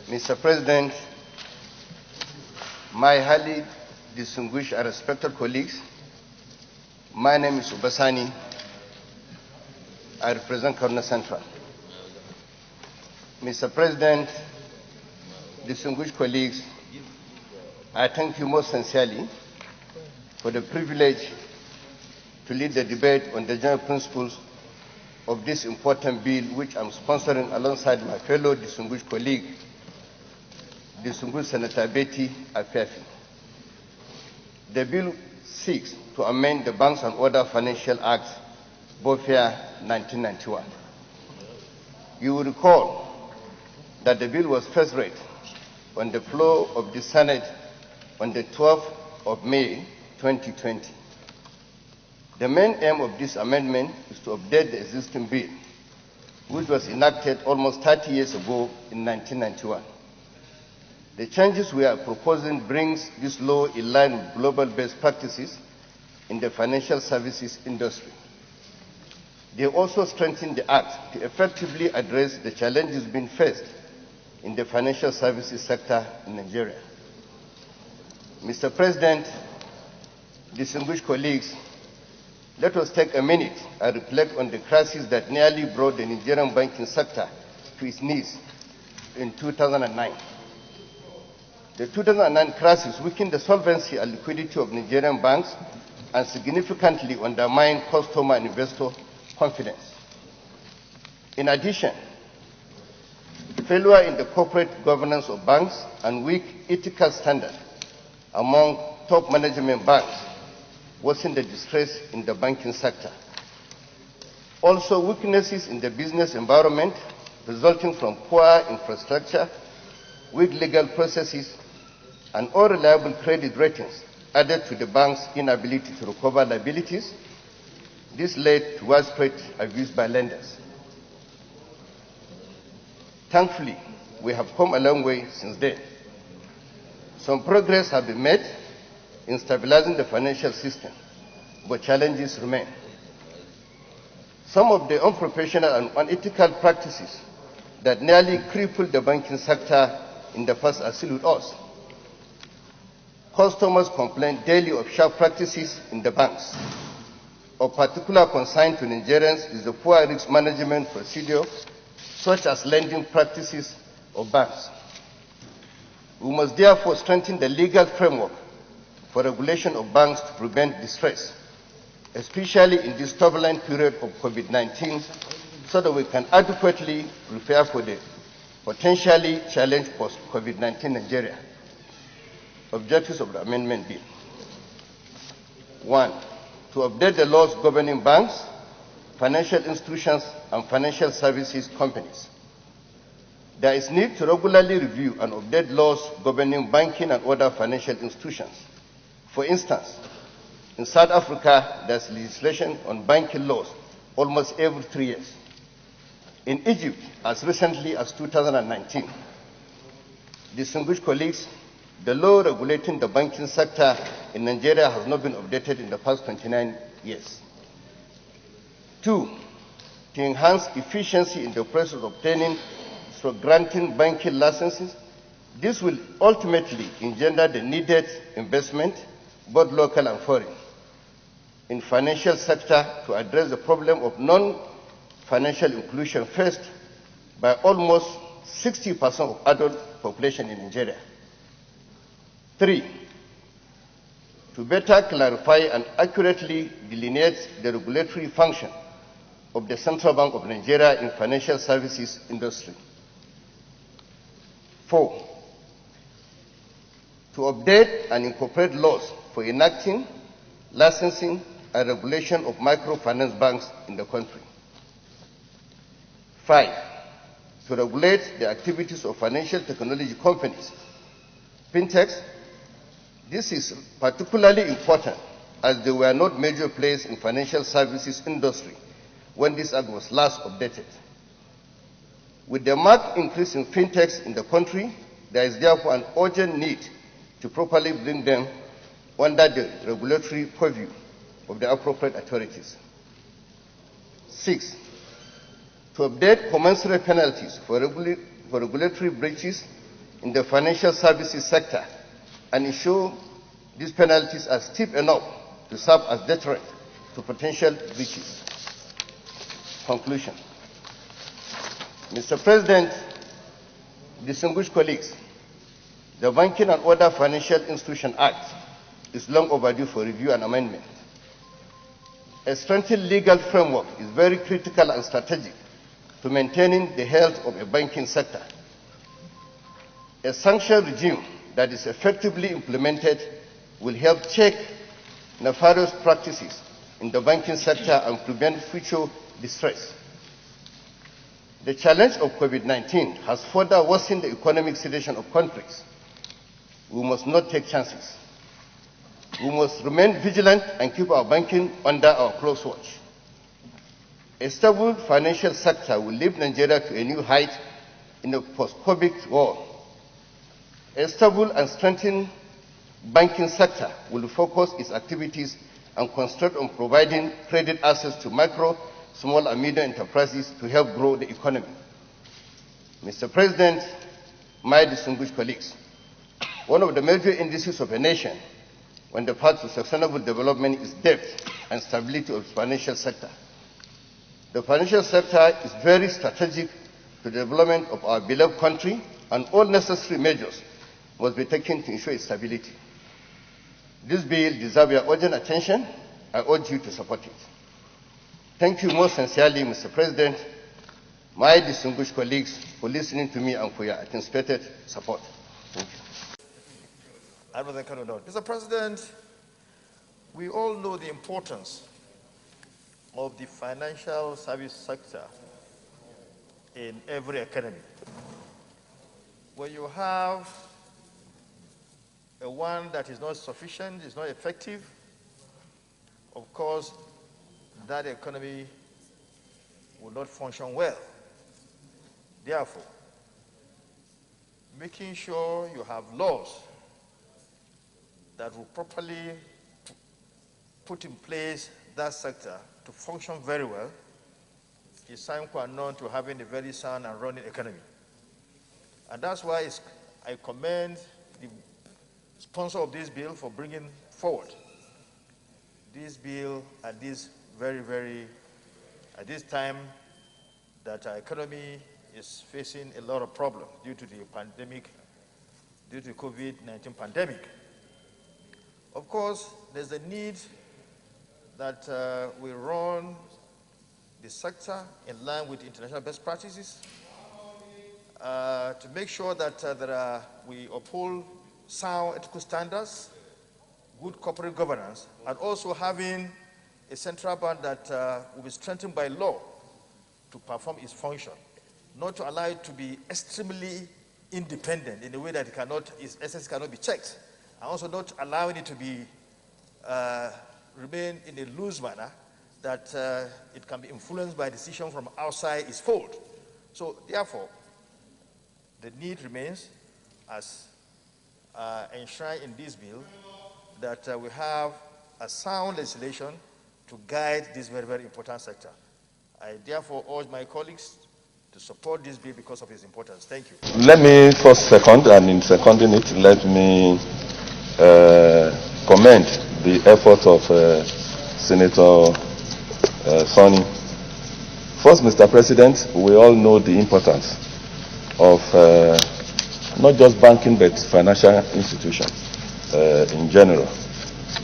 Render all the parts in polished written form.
Mr. President, my highly distinguished and respected colleagues, my name is Ubasani. I represent Kaduna Central. Mr. President, distinguished colleagues, I thank you most sincerely for the privilege to lead the debate on the general principles of this important bill, which I'm sponsoring alongside my fellow distinguished colleague, distinguished Senator Betty Afiafi. The bill seeks to amend the Banks and Other Financial Act, BOFIA 1991. You will recall that the bill was first read on the floor of the Senate on the 12th of May 2020. The main aim of this amendment is to update the existing bill, which was enacted almost 30 years ago in 1991. The changes we are proposing brings this law in line with global best practices in the financial services industry. They also strengthen the Act to effectively address the challenges being faced in the financial services sector in Nigeria. Mr. President, distinguished colleagues, let us take a minute and reflect on the crisis that nearly brought the Nigerian banking sector to its knees in 2009. The 2009 crisis weakened the solvency and liquidity of Nigerian banks and significantly undermined customer and investor confidence. In addition, failure in the corporate governance of banks and weak ethical standards among top management banks worsened the distress in the banking sector. Also, weaknesses in the business environment resulting from poor infrastructure, weak legal processes, and unreliable credit ratings added to the bank's inability to recover liabilities. This led to widespread abuse by lenders. Thankfully, we have come a long way since then. Some progress has been made in stabilizing the financial system, but challenges remain. Some of the unprofessional and unethical practices that nearly crippled the banking sector in the past are still with us. Customers complain daily of sharp practices in the banks. Of particular concern to Nigerians is the poor risk management procedure, such as lending practices of banks. We must therefore strengthen the legal framework for regulation of banks to prevent distress, especially in this turbulent period of COVID-19, so that we can adequately prepare for the potentially challenged post-COVID-19 Nigeria. Objectives of the amendment bill. 1. To update the laws governing banks, financial institutions, and financial services companies. There is need to regularly review and update laws governing banking and other financial institutions. For instance, in South Africa, there is legislation on banking laws almost every 3 years. In Egypt, as recently as 2019. Distinguished colleagues, the law regulating the banking sector in Nigeria has not been updated in the past 29 years. 2. To enhance efficiency in the process of obtaining or granting banking licenses, this will ultimately engender the needed investment, both local and foreign, in financial sector to address the problem of non-financial inclusion faced by almost 60% of adult population in Nigeria. 3. To better clarify and accurately delineate the regulatory function of the Central Bank of Nigeria in financial services industry. 4. To update and incorporate laws for enacting, licensing, and regulation of microfinance banks in the country. 5. To regulate the activities of financial technology companies, fintechs. This is particularly important as they were not major players in financial services industry when this act was last updated. With the marked increase in fintechs in the country, there is therefore an urgent need to properly bring them under the regulatory purview of the appropriate authorities. 6. To update commensurate penalties for regulatory breaches in the financial services sector and ensure these penalties are steep enough to serve as deterrent to potential breaches. Conclusion. Mr. President, distinguished colleagues, the Banking and Other Financial Institutions Act is long overdue for review and amendment. A strengthened legal framework is very critical and strategic to maintaining the health of a banking sector. A sanction regime that is effectively implemented will help check nefarious practices in the banking sector and prevent future distress. The challenge of COVID-19 has further worsened the economic situation of countries. We must not take chances. We must remain vigilant and keep our banking under our close watch. A stable financial sector will lift Nigeria to a new height in a post-COVID world. A stable and strengthened banking sector will focus its activities and concentrate on providing credit access to micro, small and medium enterprises to help grow the economy. Mr. President, my distinguished colleagues, one of the major indices of a nation on the path to sustainable development is depth and stability of its financial sector. The financial sector is very strategic to the development of our beloved country, and all necessary measures must be taken to ensure its stability. This bill deserves your urgent attention. I urge you to support it. Thank you most sincerely, Mr. President, my distinguished colleagues, for listening to me and for your anticipated support. Thank you. Mr. President, we all know the importance of the financial service sector in every economy. When you have a one that is not sufficient, is not effective, of course, that economy will not function well. Therefore, making sure you have laws that will properly put in place that sector to function very well is sine qua non to having a very sound and running economy. And that's why I commend the sponsor of this bill for bringing forward this bill at this at this time that our economy is facing a lot of problems due to the pandemic, due to the COVID-19 pandemic. Of course, there's a need that we run the sector in line with international best practices to make sure that we uphold sound ethical standards, good corporate governance, and also having a central bank that will be strengthened by law to perform its function, not to allow it to be extremely independent in a way that its essence cannot be checked, and also not allowing it to be remain in a loose manner that it can be influenced by decisions from outside its fold. So therefore, the need remains as enshrined in this bill that we have a sound legislation to guide this very important sector. I therefore urge my colleagues to support this bill because of its importance. Thank you. Let me first second, and in seconding it, let me commend the effort of Senator Sonny. First, Mr. President, we all know the importance of not just banking but financial institutions in general.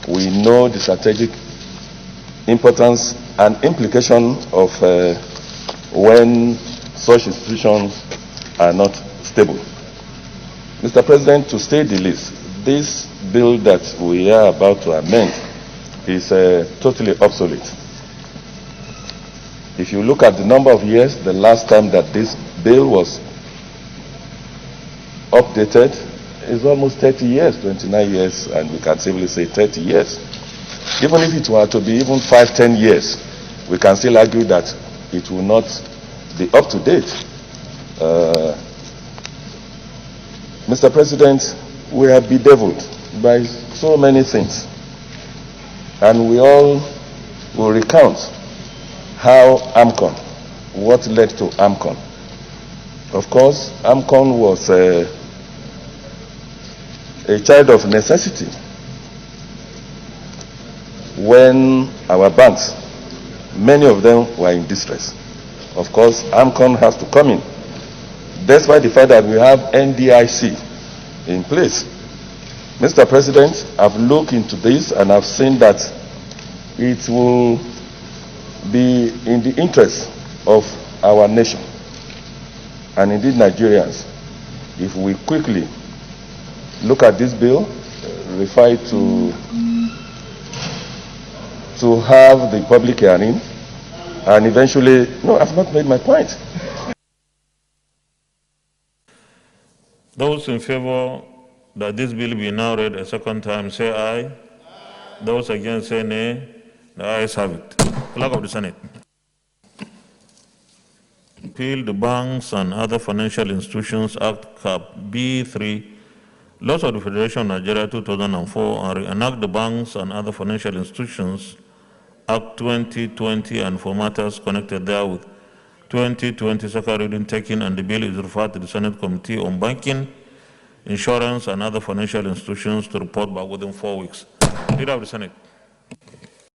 We know the strategic importance and implication of when such institutions are not stable. Mr. President, to state the least, this bill that we are about to amend is totally obsolete. If you look at the number of years, the last time that this bill was updated is almost 30 years, 29 years, and we can safely say 30 years. Even if it were to be even 5-10 years, we can still argue that it will not be up to date. Mr. President, we are bedeviled by so many things, and we all will recount how AMCON, what led to AMCON. Of course, AMCON was a child of necessity when our banks, many of them were in distress. Of course, AMCON has to come in, despite the fact that we have NDIC in place. Mr. President, I've looked into this and I've seen that it will be in the interest of our nation and indeed Nigerians if we quickly look at this bill, refer it to have the public hearing, and eventually, no, I've not made my point. Those in favor that this bill be now read a second time, say aye. Those against, say nay. The ayes have it. Clerk of the Senate. Repeal the Banks and Other Financial Institutions Act, Cap B3, Laws of the Federation of Nigeria 2004, and reenact the Banks and Other Financial Institutions Act 2020 and for matters connected therewith. 2020 second reading taken, and the bill is referred to the Senate Committee on Banking, Insurance, and Other Financial Institutions to report back within 4 weeks. Leader of the Senate.